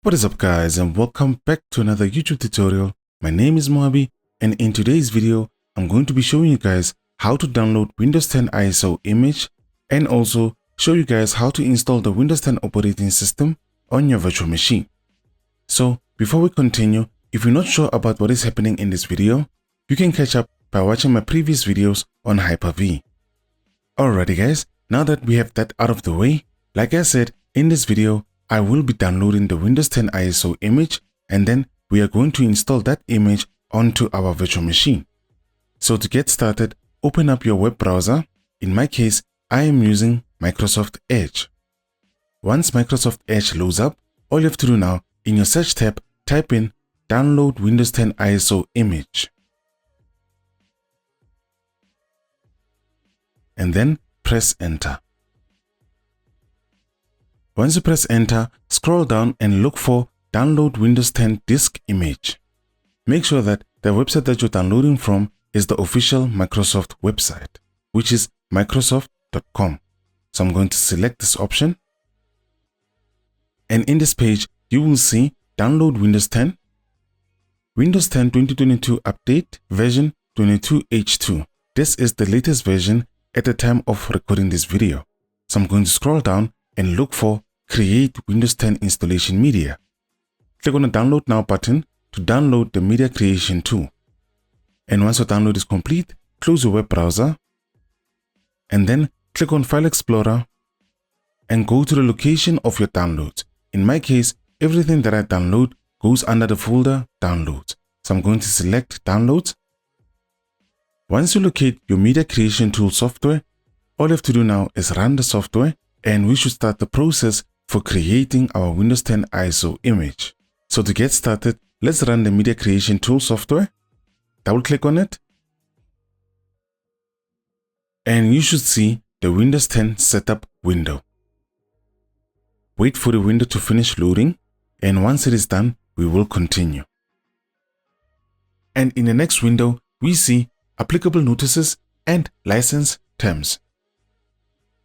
What is up guys, and welcome back to another YouTube tutorial. My name is Moabi, and in today's video I'm going to be showing you guys how to download Windows 10 ISO image and also show you guys how to install the Windows 10 operating system on your virtual machine. So before we continue, if you're not sure about what is happening in this video, you can catch up by watching my previous videos on Hyper-V. Alrighty guys, now that we have that out of the way, like I said, in this video I will be downloading the Windows 10 ISO image, and then we are going to install that image onto our virtual machine. So to get started, open up your web browser. In my case, I am using Microsoft Edge. Once Microsoft Edge loads up, all you have to do now, in your search tab, type in download Windows 10 ISO image. And then press enter. Once you press enter, scroll down and look for download Windows 10 disk image. Make sure that the website that you're downloading from is the official Microsoft website, which is microsoft.com. So I'm going to select this option. And in this page, you will see download Windows 10, Windows 10 2022 update version 22H2. This is the latest version at the time of recording this video. So I'm going to scroll down and look for Create Windows 10 Installation Media. Click on the Download Now button to download the media creation tool. And once your download is complete, close your web browser and then click on File Explorer and go to the location of your downloads. In my case, everything that I download goes under the folder Downloads. So I'm going to select Downloads. Once you locate your media creation tool software, all you have to do now is run the software, and we should start the process for creating our Windows 10 ISO image. So to get started, let's run the media creation tool software. Double click on it. And you should see the Windows 10 setup window. Wait for the window to finish loading, and once it is done, we will continue. And in the next window, we see applicable notices and license terms.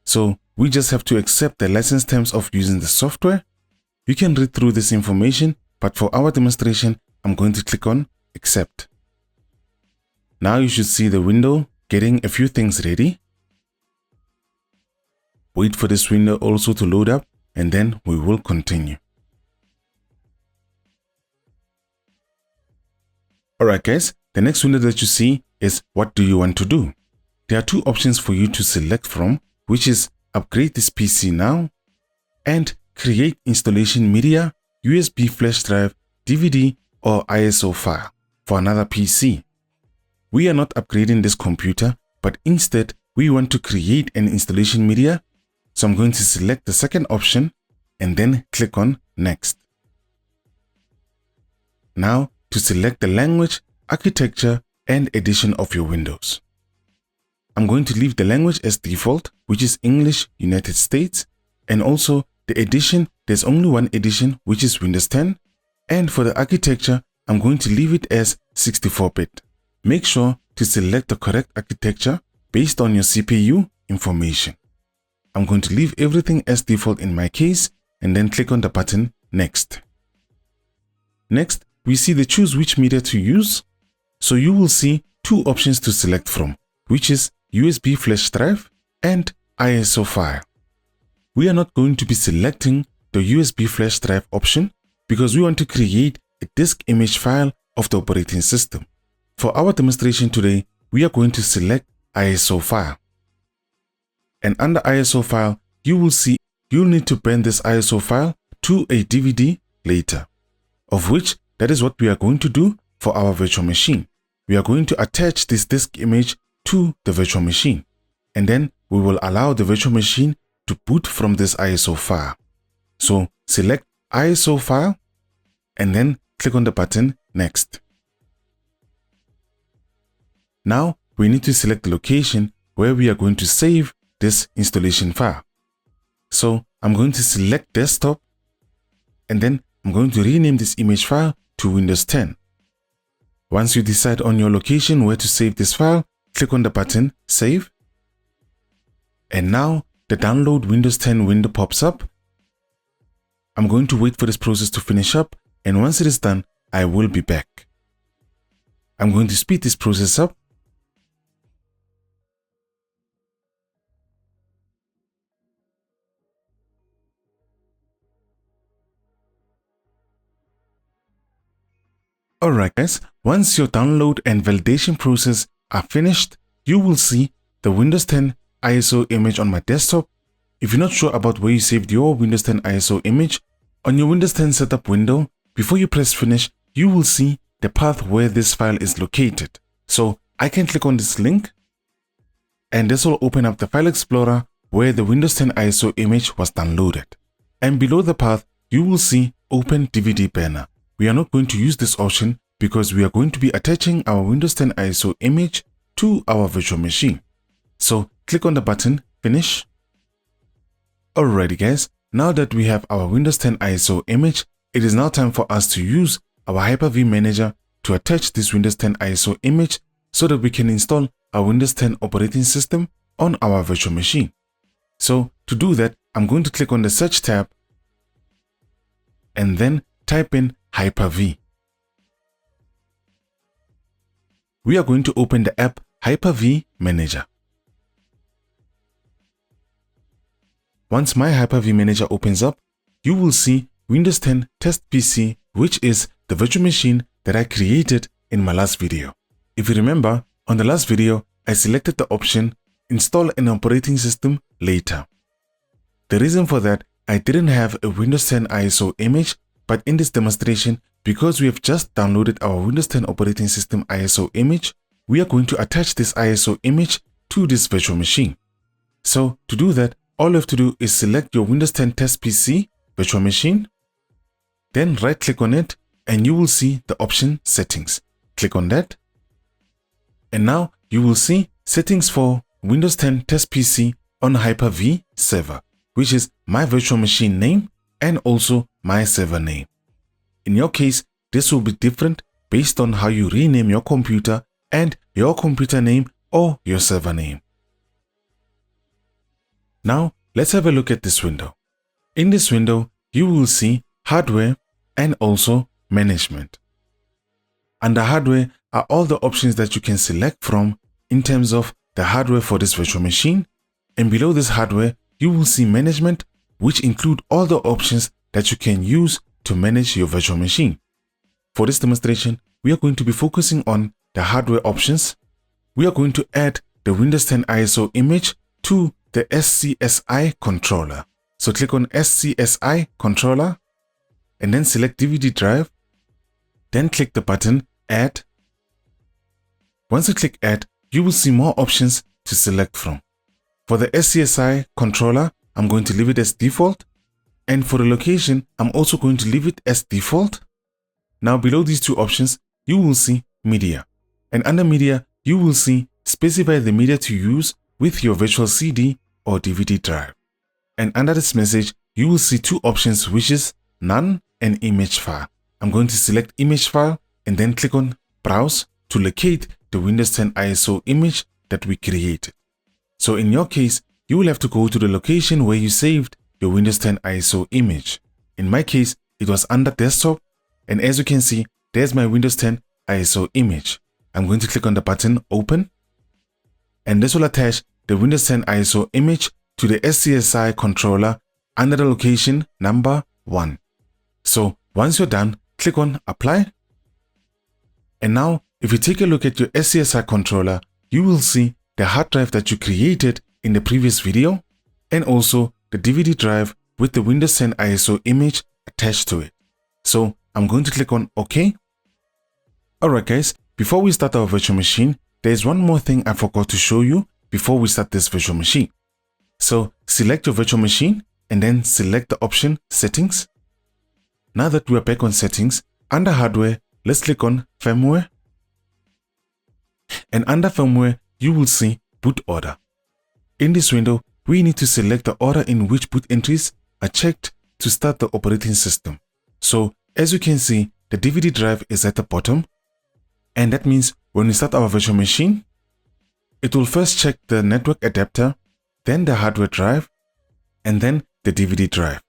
So we just have to accept the license terms of using the software. You can read through this information, but for our demonstration, I'm going to click on Accept. Now you should see the window getting a few things ready. Wait for this window also to load up, and then we will continue. Alright guys, the next window that you see is what do you want to do? There are two options for you to select from, which is upgrade this PC now and create installation media, USB flash drive, DVD or ISO file for another PC. We are not upgrading this computer, but instead we want to create an installation media. So I'm going to select the second option and then click on Next. Now to select the language, architecture and edition of your Windows. I'm going to leave the language as default, which is English United States, and also the edition, there's only one edition, which is Windows 10, and for the architecture, I'm going to leave it as 64-bit. Make sure to select the correct architecture based on your CPU information. I'm going to leave everything as default in my case, and then click on the button Next. Next, we see the choose which media to use. So you will see two options to select from, which is USB flash drive and ISO file. We are not going to be selecting the USB flash drive option because we want to create a disk image file of the operating system. For our demonstration today, we are going to select ISO file. And under ISO file, you will see you'll need to burn this ISO file to a DVD later, of which that is what we are going to do for our virtual machine. We are going to attach this disk image to the virtual machine, and then we will allow the virtual machine to boot from this ISO file. So select ISO file and then click on the button Next. Now we need to select the location where we are going to save this installation file. So I'm going to select desktop, and then I'm going to rename this image file to Windows 10. Once you decide on your location where to save this file, click on the button Save. And now the download Windows 10 window pops up. I'm going to wait for this process to finish up, and once it is done, I will be back. I'm going to speed this process up. Alright guys, once your download and validation process are finished, you will see the Windows 10 ISO image on my desktop. If you're not sure about where you saved your Windows 10 ISO image, on your Windows 10 setup window, before you press finish, you will see the path where this file is located. So I can click on this link, and this will open up the file explorer where the Windows 10 ISO image was downloaded. And below the path, you will see Open DVD Banner. We are not going to use this option because we are going to be attaching our Windows 10 ISO image to our virtual machine. So click on the button Finish. Alrighty guys, now that we have our Windows 10 ISO image, it is now time for us to use our Hyper-V Manager to attach this Windows 10 ISO image so that we can install our Windows 10 operating system on our virtual machine. So to do that, I'm going to click on the Search tab and then type in Hyper-V. We are going to open the app Hyper-V Manager. Once my Hyper-V Manager opens up, you will see Windows 10 Test PC, which is the virtual machine that I created in my last video. If you remember, on the last video, I selected the option Install an operating system later. The reason for that, I didn't have a Windows 10 ISO image, but in this demonstration, because we have just downloaded our Windows 10 operating system ISO image, we are going to attach this ISO image to this virtual machine. So to do that, all you have to do is select your Windows 10 Test PC virtual machine, then right click on it and you will see the option Settings. Click on that. And now you will see settings for Windows 10 Test PC on Hyper-V server, which is my virtual machine name and also my server name. In your case, this will be different based on how you rename your computer and your computer name or your server name. Now, let's have a look at this window. In this window, you will see Hardware and also Management. Under Hardware are all the options that you can select from in terms of the hardware for this virtual machine. And below this hardware, you will see Management, which include all the options that you can use to manage your virtual machine. For this demonstration, we are going to be focusing on the hardware options. We are going to add the Windows 10 ISO image to the SCSI controller. So click on SCSI controller and then select DVD drive. Then click the button Add. Once you click Add, you will see more options to select from. For the SCSI controller, I'm going to leave it as default. And for the location, I'm also going to leave it as default. Now below these two options, you will see Media. And under Media, you will see Specify the media to use with your virtual CD or DVD drive. And under this message, you will see two options, which is None and Image File. I'm going to select Image File and then click on Browse to locate the Windows 10 ISO image that we created. So in your case, you will have to go to the location where you saved your Windows 10 ISO image. In my case, it was under Desktop, and as you can see, there's my Windows 10 ISO image. I'm going to click on the button Open, and this will attach the Windows 10 ISO image to the SCSI controller under the location number 1. So once you're done, click on Apply. And now, if you take a look at your SCSI controller, you will see the hard drive that you created in the previous video, and also the DVD drive with the Windows 10 ISO image attached to it. So I'm going to click on OK. Alright guys, before we start our virtual machine, there is one more thing I forgot to show you before we start this virtual machine. So select your virtual machine and then select the option Settings. Now that we are back on Settings, under Hardware, let's click on Firmware. And under Firmware, you will see Boot Order. In this window, we need to select the order in which boot entries are checked to start the operating system. So as you can see, the DVD drive is at the bottom. And that means when we start our virtual machine, it will first check the network adapter, then the hardware drive, and then the DVD drive.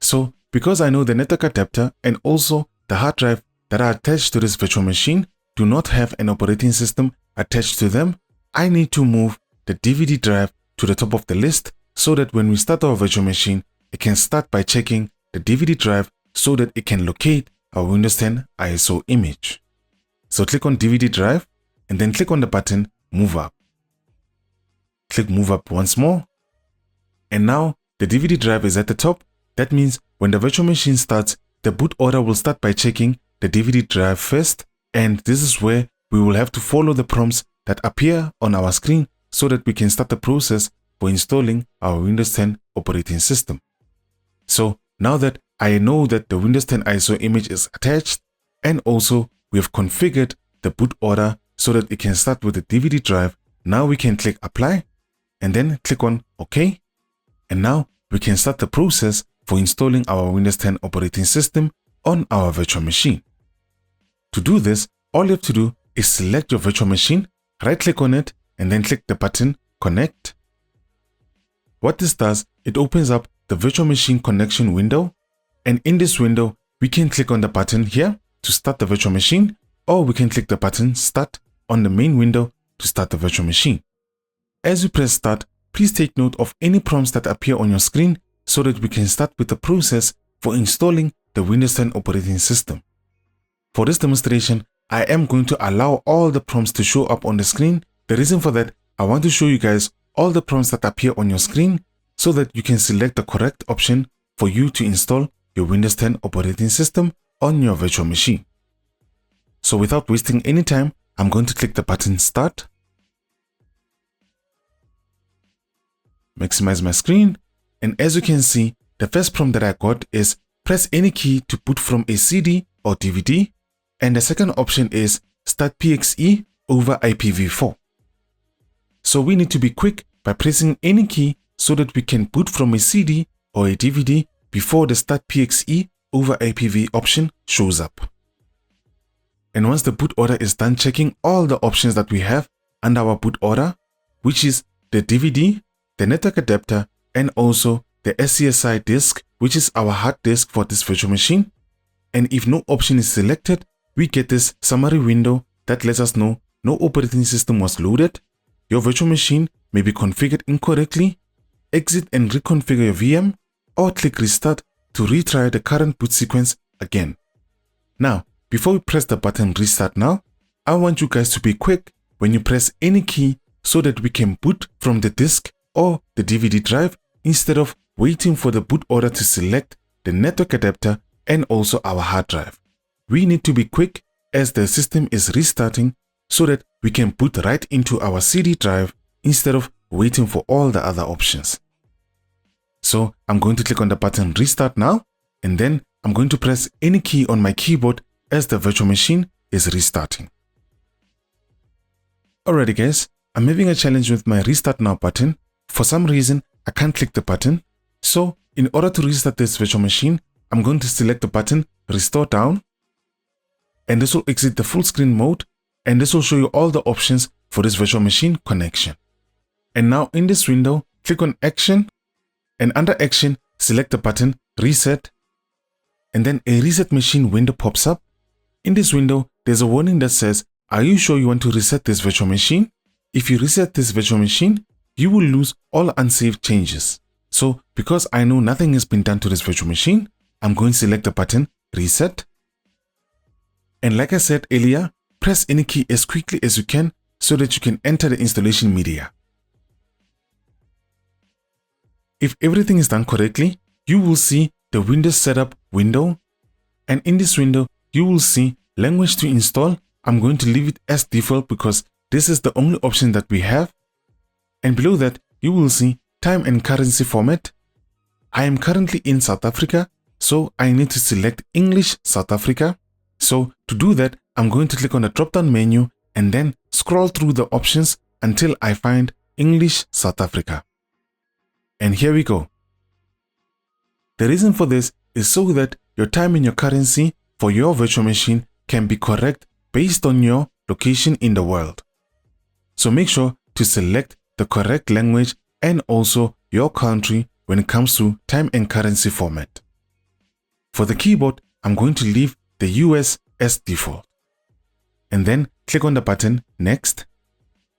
So because I know the network adapter and also the hard drive that are attached to this virtual machine do not have an operating system attached to them, I need to move the DVD drive to the top of the list so that when we start our virtual machine, it can start by checking the DVD drive so that it can locate our Windows 10 ISO image. So click on DVD drive and then click on the button Move Up. Click Move Up once more. And now the DVD drive is at the top. That means when the virtual machine starts, the boot order will start by checking the DVD drive first. And this is where we will have to follow the prompts that appear on our screen so that we can start the process for installing our Windows 10 operating system. So now that I know that the Windows 10 ISO image is attached and also we have configured the boot order so that it can start with the DVD drive, now we can click Apply and then click on OK. And now we can start the process for installing our Windows 10 operating system on our virtual machine. To do this, all you have to do is select your virtual machine, right click on it, and then click the button Connect. What this does, it opens up the virtual machine connection window. And in this window, we can click on the button here to start the virtual machine, or we can click the button Start on the main window to start the virtual machine. As you press Start, please take note of any prompts that appear on your screen so that we can start with the process for installing the Windows 10 operating system. For this demonstration, I am going to allow all the prompts to show up on the screen. The reason for that, I want to show you guys all the prompts that appear on your screen so that you can select the correct option for you to install your Windows 10 operating system on your virtual machine. So without wasting any time, I'm going to click the button Start. Maximize my screen. And as you can see, the first prompt that I got is press any key to boot from a CD or DVD. And the second option is Start PXE over IPv4. So we need to be quick by pressing any key so that we can boot from a CD or a DVD before the Start PXE over IPv option shows up. And once the boot order is done checking all the options that we have under our boot order, which is the DVD, the network adapter, and also the SCSI disk, which is our hard disk for this virtual machine. And if no option is selected, we get this summary window that lets us know no operating system was loaded, your virtual machine may be configured incorrectly, exit and reconfigure your VM, or click Restart to retry the current boot sequence again. Now, before we press the button Restart Now, I want you guys to be quick when you press any key so that we can boot from the disk or the DVD drive instead of waiting for the boot order to select the network adapter and also our hard drive. We need to be quick as the system is restarting so that we can boot right into our CD drive instead of waiting for all the other options. So I'm going to click on the button Restart Now, and then I'm going to press any key on my keyboard as the virtual machine is restarting. Alrighty guys, I'm having a challenge with my Restart Now button. For some reason, I can't click the button. So in order to restart this virtual machine, I'm going to select the button Restore Down. And this will exit the full screen mode. And this will show you all the options for this virtual machine connection. And now in this window, click on Action. And under Action, select the button Reset. And then a Reset Machine window pops up. In this window, there's a warning that says, are you sure you want to reset this virtual machine? If you reset this virtual machine, you will lose all unsaved changes. So because I know nothing has been done to this virtual machine, I'm going to select the button Reset. And like I said earlier, press any key as quickly as you can so that you can enter the installation media. If everything is done correctly, you will see the Windows Setup window. And in this window, you will see Language to install. I'm going to leave it as default because this is the only option that we have. And below that, you will see Time and Currency Format. I am currently in South Africa, so I need to select English South Africa. So to do that, I'm going to click on the drop-down menu and then scroll through the options until I find English South Africa. And here we go. The reason for this is so that your time and your currency for your virtual machine can be correct based on your location in the world. So make sure to select the correct language and also your country when it comes to time and currency format. For the keyboard, I'm going to leave the US as default. And then click on the button Next.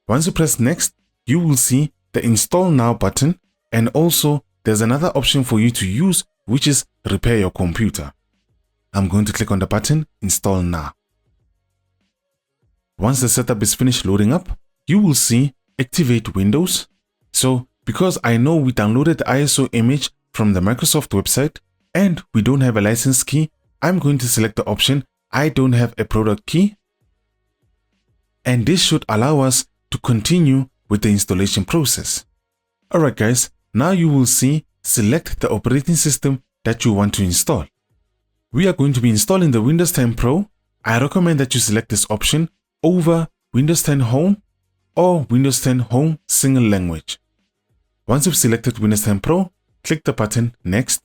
Once you press Next, you will see the Install Now button, and also there's another option for you to use, which is Repair Your Computer. I'm going to click on the button Install Now. Once the setup is finished loading up, you will see Activate Windows. So because I know we downloaded the ISO image from the Microsoft website and we don't have a license key, I'm going to select the option I don't have a product key. And this should allow us to continue with the installation process. Alright guys, now you will see select the operating system that you want to install. We are going to be installing the Windows 10 Pro. I recommend that you select this option over Windows 10 Home or Windows 10 Home Single Language. Once you've selected Windows 10 Pro, click the button Next.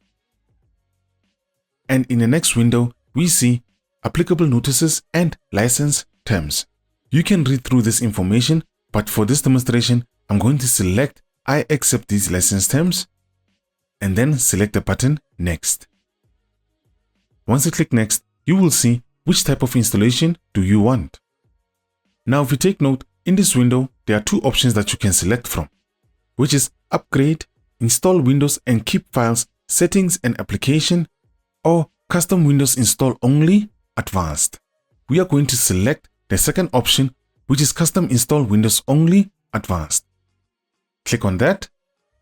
And in the next window, we see applicable notices and license terms. You can read through this information, but for this demonstration, I'm going to select I accept these license terms and then select the button Next. Once you click Next, you will see which type of installation do you want. Now, if you take note, in this window, there are two options that you can select from, which is Upgrade, Install Windows and Keep Files, Settings and Application, or Custom Windows Install Only, Advanced. We are going to select the second option, which is Custom Install Windows Only, Advanced. Click on that,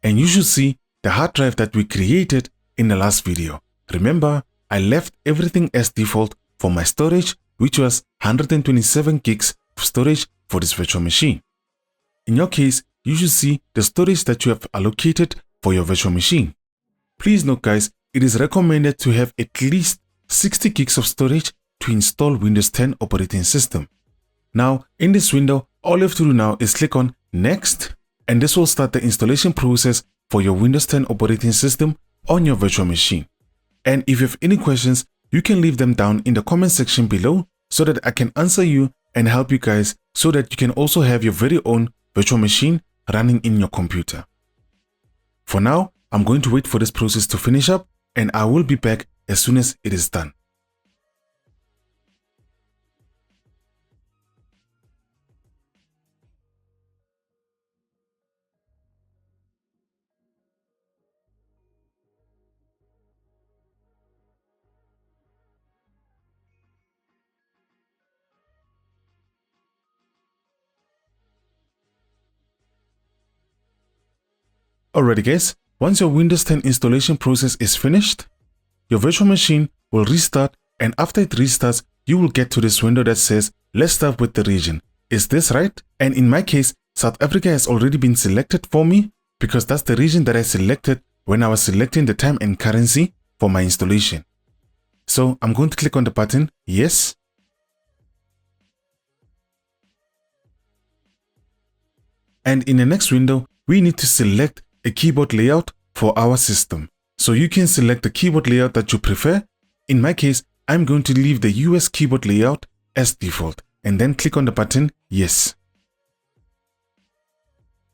and you should see the hard drive that we created in the last video. Remember, I left everything as default for my storage, which was 127 gigs of storage for this virtual machine. In your case, you should see the storage that you have allocated for your virtual machine. Please note guys, it is recommended to have at least 60 gigs of storage to install Windows 10 operating system. Now, in this window, all you have to do now is click on Next, and this will start the installation process for your Windows 10 operating system on your virtual machine. And if you have any questions, you can leave them down in the comment section below so that I can answer you and help you guys so that you can also have your very own virtual machine running in your computer. For now, I'm going to wait for this process to finish up, and I will be back as soon as it is done. Alrighty guys, once your Windows 10 installation process is finished, your virtual machine will restart, and after it restarts, you will get to this window that says, let's start with the region. Is this right? And in my case, South Africa has already been selected for me because that's the region that I selected when I was selecting the time and currency for my installation. So I'm going to click on the button Yes. And in the next window, we need to select a keyboard layout for our system. So you can select the keyboard layout that you prefer. In my case, I'm going to leave the US keyboard layout as default and then click on the button Yes.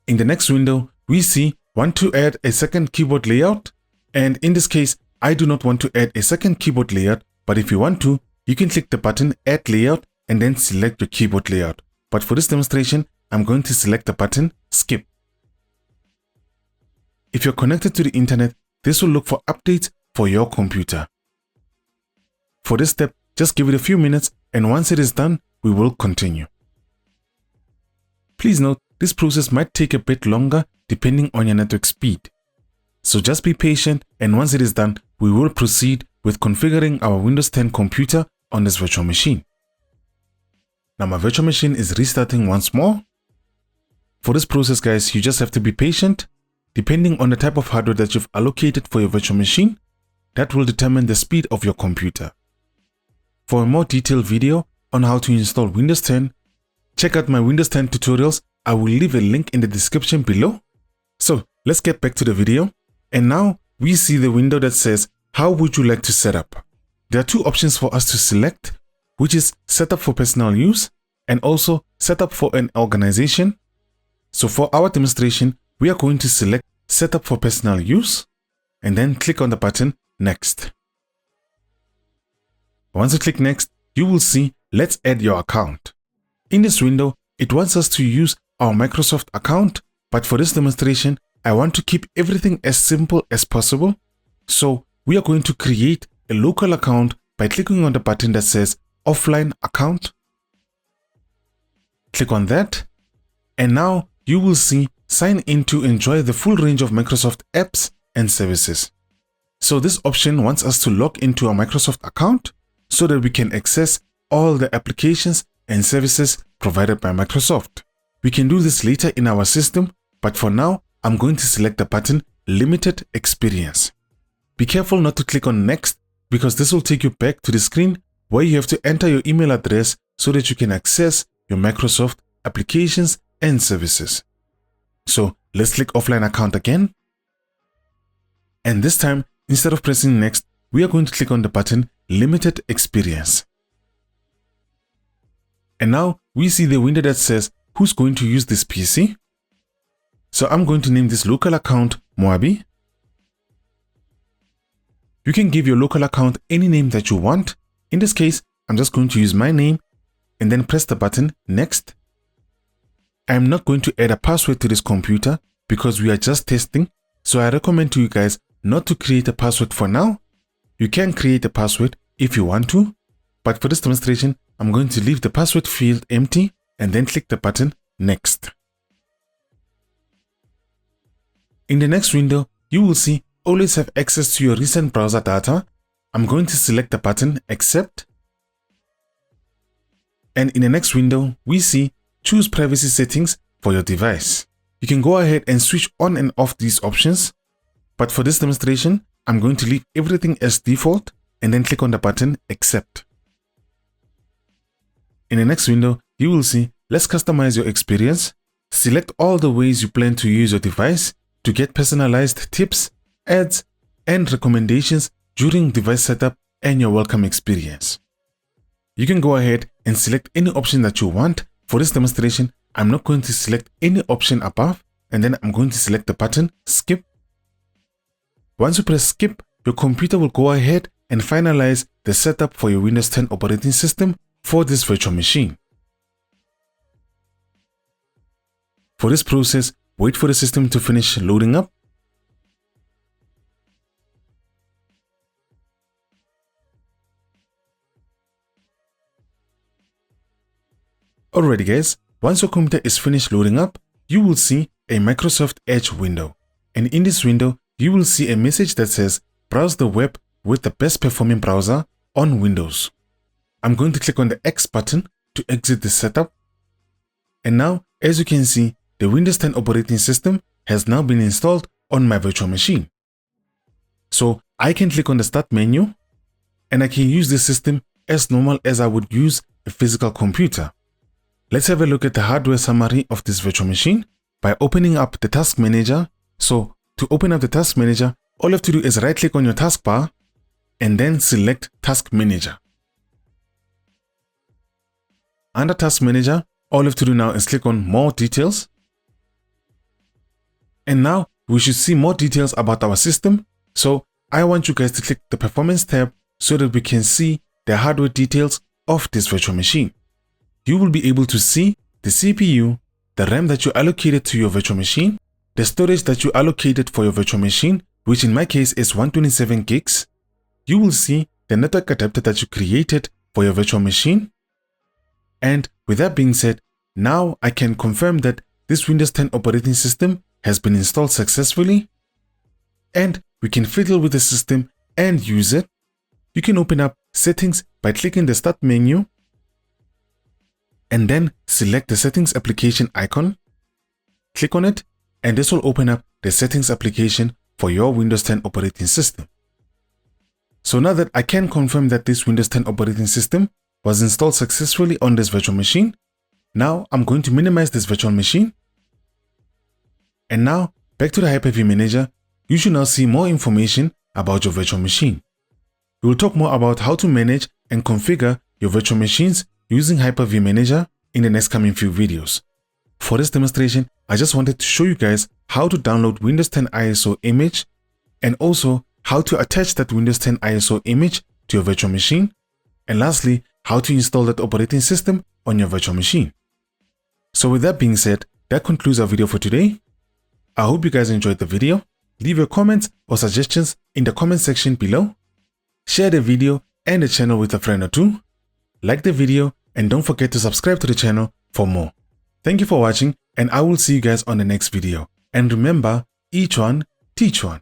In the next window, we see want to add a second keyboard layout. And in this case, I do not want to add a second keyboard layout, but if you want to, you can click the button Add Layout and then select your keyboard layout. But for this demonstration, I'm going to select the button Skip. If you're connected to the internet, this will look for updates for your computer. For this step, just give it a few minutes, and once it is done, we will continue. Please note, this process might take a bit longer depending on your network speed. So just be patient, and once it is done, we will proceed with configuring our Windows 10 computer on this virtual machine. Now my virtual machine is restarting once more. For this process guys, you just have to be patient. Depending on the type of hardware that you've allocated for your virtual machine, that will determine the speed of your computer. For a more detailed video on how to install Windows 10, check out my Windows 10 tutorials. I will leave a link in the description below. So let's get back to the video. And now we see the window that says, how would you like to set up? There are two options for us to select, which is setup for personal use and also setup for an organization. So for our demonstration, we are going to select Setup for Personal Use and then click on the button Next. Once you click next, you will see let's add your account. In this window, it wants us to use our Microsoft account, but for this demonstration, I want to keep everything as simple as possible. So we are going to create a local account by clicking on the button that says offline account. Click on that, and now you will see sign in to enjoy the full range of Microsoft apps and services. So this option wants us to log into our Microsoft account so that we can access all the applications and services provided by Microsoft. We can do this later in our system, but for now, I'm going to select the button Limited Experience. Be careful not to click on Next, because this will take you back to the screen where you have to enter your email address so that you can access your Microsoft applications and services. So let's click Offline Account again. And this time, instead of pressing Next, we are going to click on the button Limited Experience. And now we see the window that says who's going to use this PC. So I'm going to name this local account Moabi. You can give your local account any name that you want. In this case, I'm just going to use my name and then press the button Next. I'm not going to add a password to this computer because we are just testing. So I recommend to you guys not to create a password for now. You can create a password if you want to, but for this demonstration, I'm going to leave the password field empty and then click the button Next. In the next window, you will see always have access to your recent browser data. I'm going to select the button Accept. And in the next window, we see choose privacy settings for your device. You can go ahead and switch on and off these options. But for this demonstration, I'm going to leave everything as default and then click on the button Accept. In the next window, you will see let's customize your experience. Select all the ways you plan to use your device to get personalized tips, ads, and recommendations during device setup and your welcome experience. You can go ahead and select any option that you want. For this demonstration, I'm not going to select any option above, and then I'm going to select the button Skip. Once you press Skip, your computer will go ahead and finalize the setup for your Windows 10 operating system for this virtual machine. For this process, wait for the system to finish loading up. Alrighty guys, once your computer is finished loading up, you will see a Microsoft Edge window. And in this window, you will see a message that says, browse the web with the best performing browser on Windows. I'm going to click on the X button to exit the setup. And now, as you can see, the Windows 10 operating system has now been installed on my virtual machine. So I can click on the Start menu and I can use the system as normal as I would use a physical computer. Let's have a look at the hardware summary of this virtual machine by opening up the Task Manager. So to open up the Task Manager, all you have to do is right click on your taskbar and then select Task Manager. Under Task Manager, all you have to do now is click on More Details. And now we should see more details about our system. So I want you guys to click the Performance tab so that we can see the hardware details of this virtual machine. You will be able to see the CPU, the RAM that you allocated to your virtual machine, the storage that you allocated for your virtual machine, which in my case is 127 gigs. You will see the network adapter that you created for your virtual machine. And with that being said, now I can confirm that this Windows 10 operating system has been installed successfully, and we can fiddle with the system and use it. You can open up Settings by clicking the Start menu and then select the Settings application icon. Click on it and this will open up the Settings application for your Windows 10 operating system. So now that I can confirm that this Windows 10 operating system was installed successfully on this virtual machine, now I'm going to minimize this virtual machine. And now back to the Hyper-V Manager, you should now see more information about your virtual machine. We will talk more about how to manage and configure your virtual machines using Hyper-V Manager in the next coming few videos. For this demonstration, I just wanted to show you guys how to download Windows 10 ISO image and also how to attach that Windows 10 ISO image to your virtual machine. And lastly, how to install that operating system on your virtual machine. So with that being said, that concludes our video for today. I hope you guys enjoyed the video. Leave your comments or suggestions in the comment section below. Share the video and the channel with a friend or two. Like the video and don't forget to subscribe to the channel for more. Thank you for watching and I will see you guys on the next video. And remember, each one, teach one.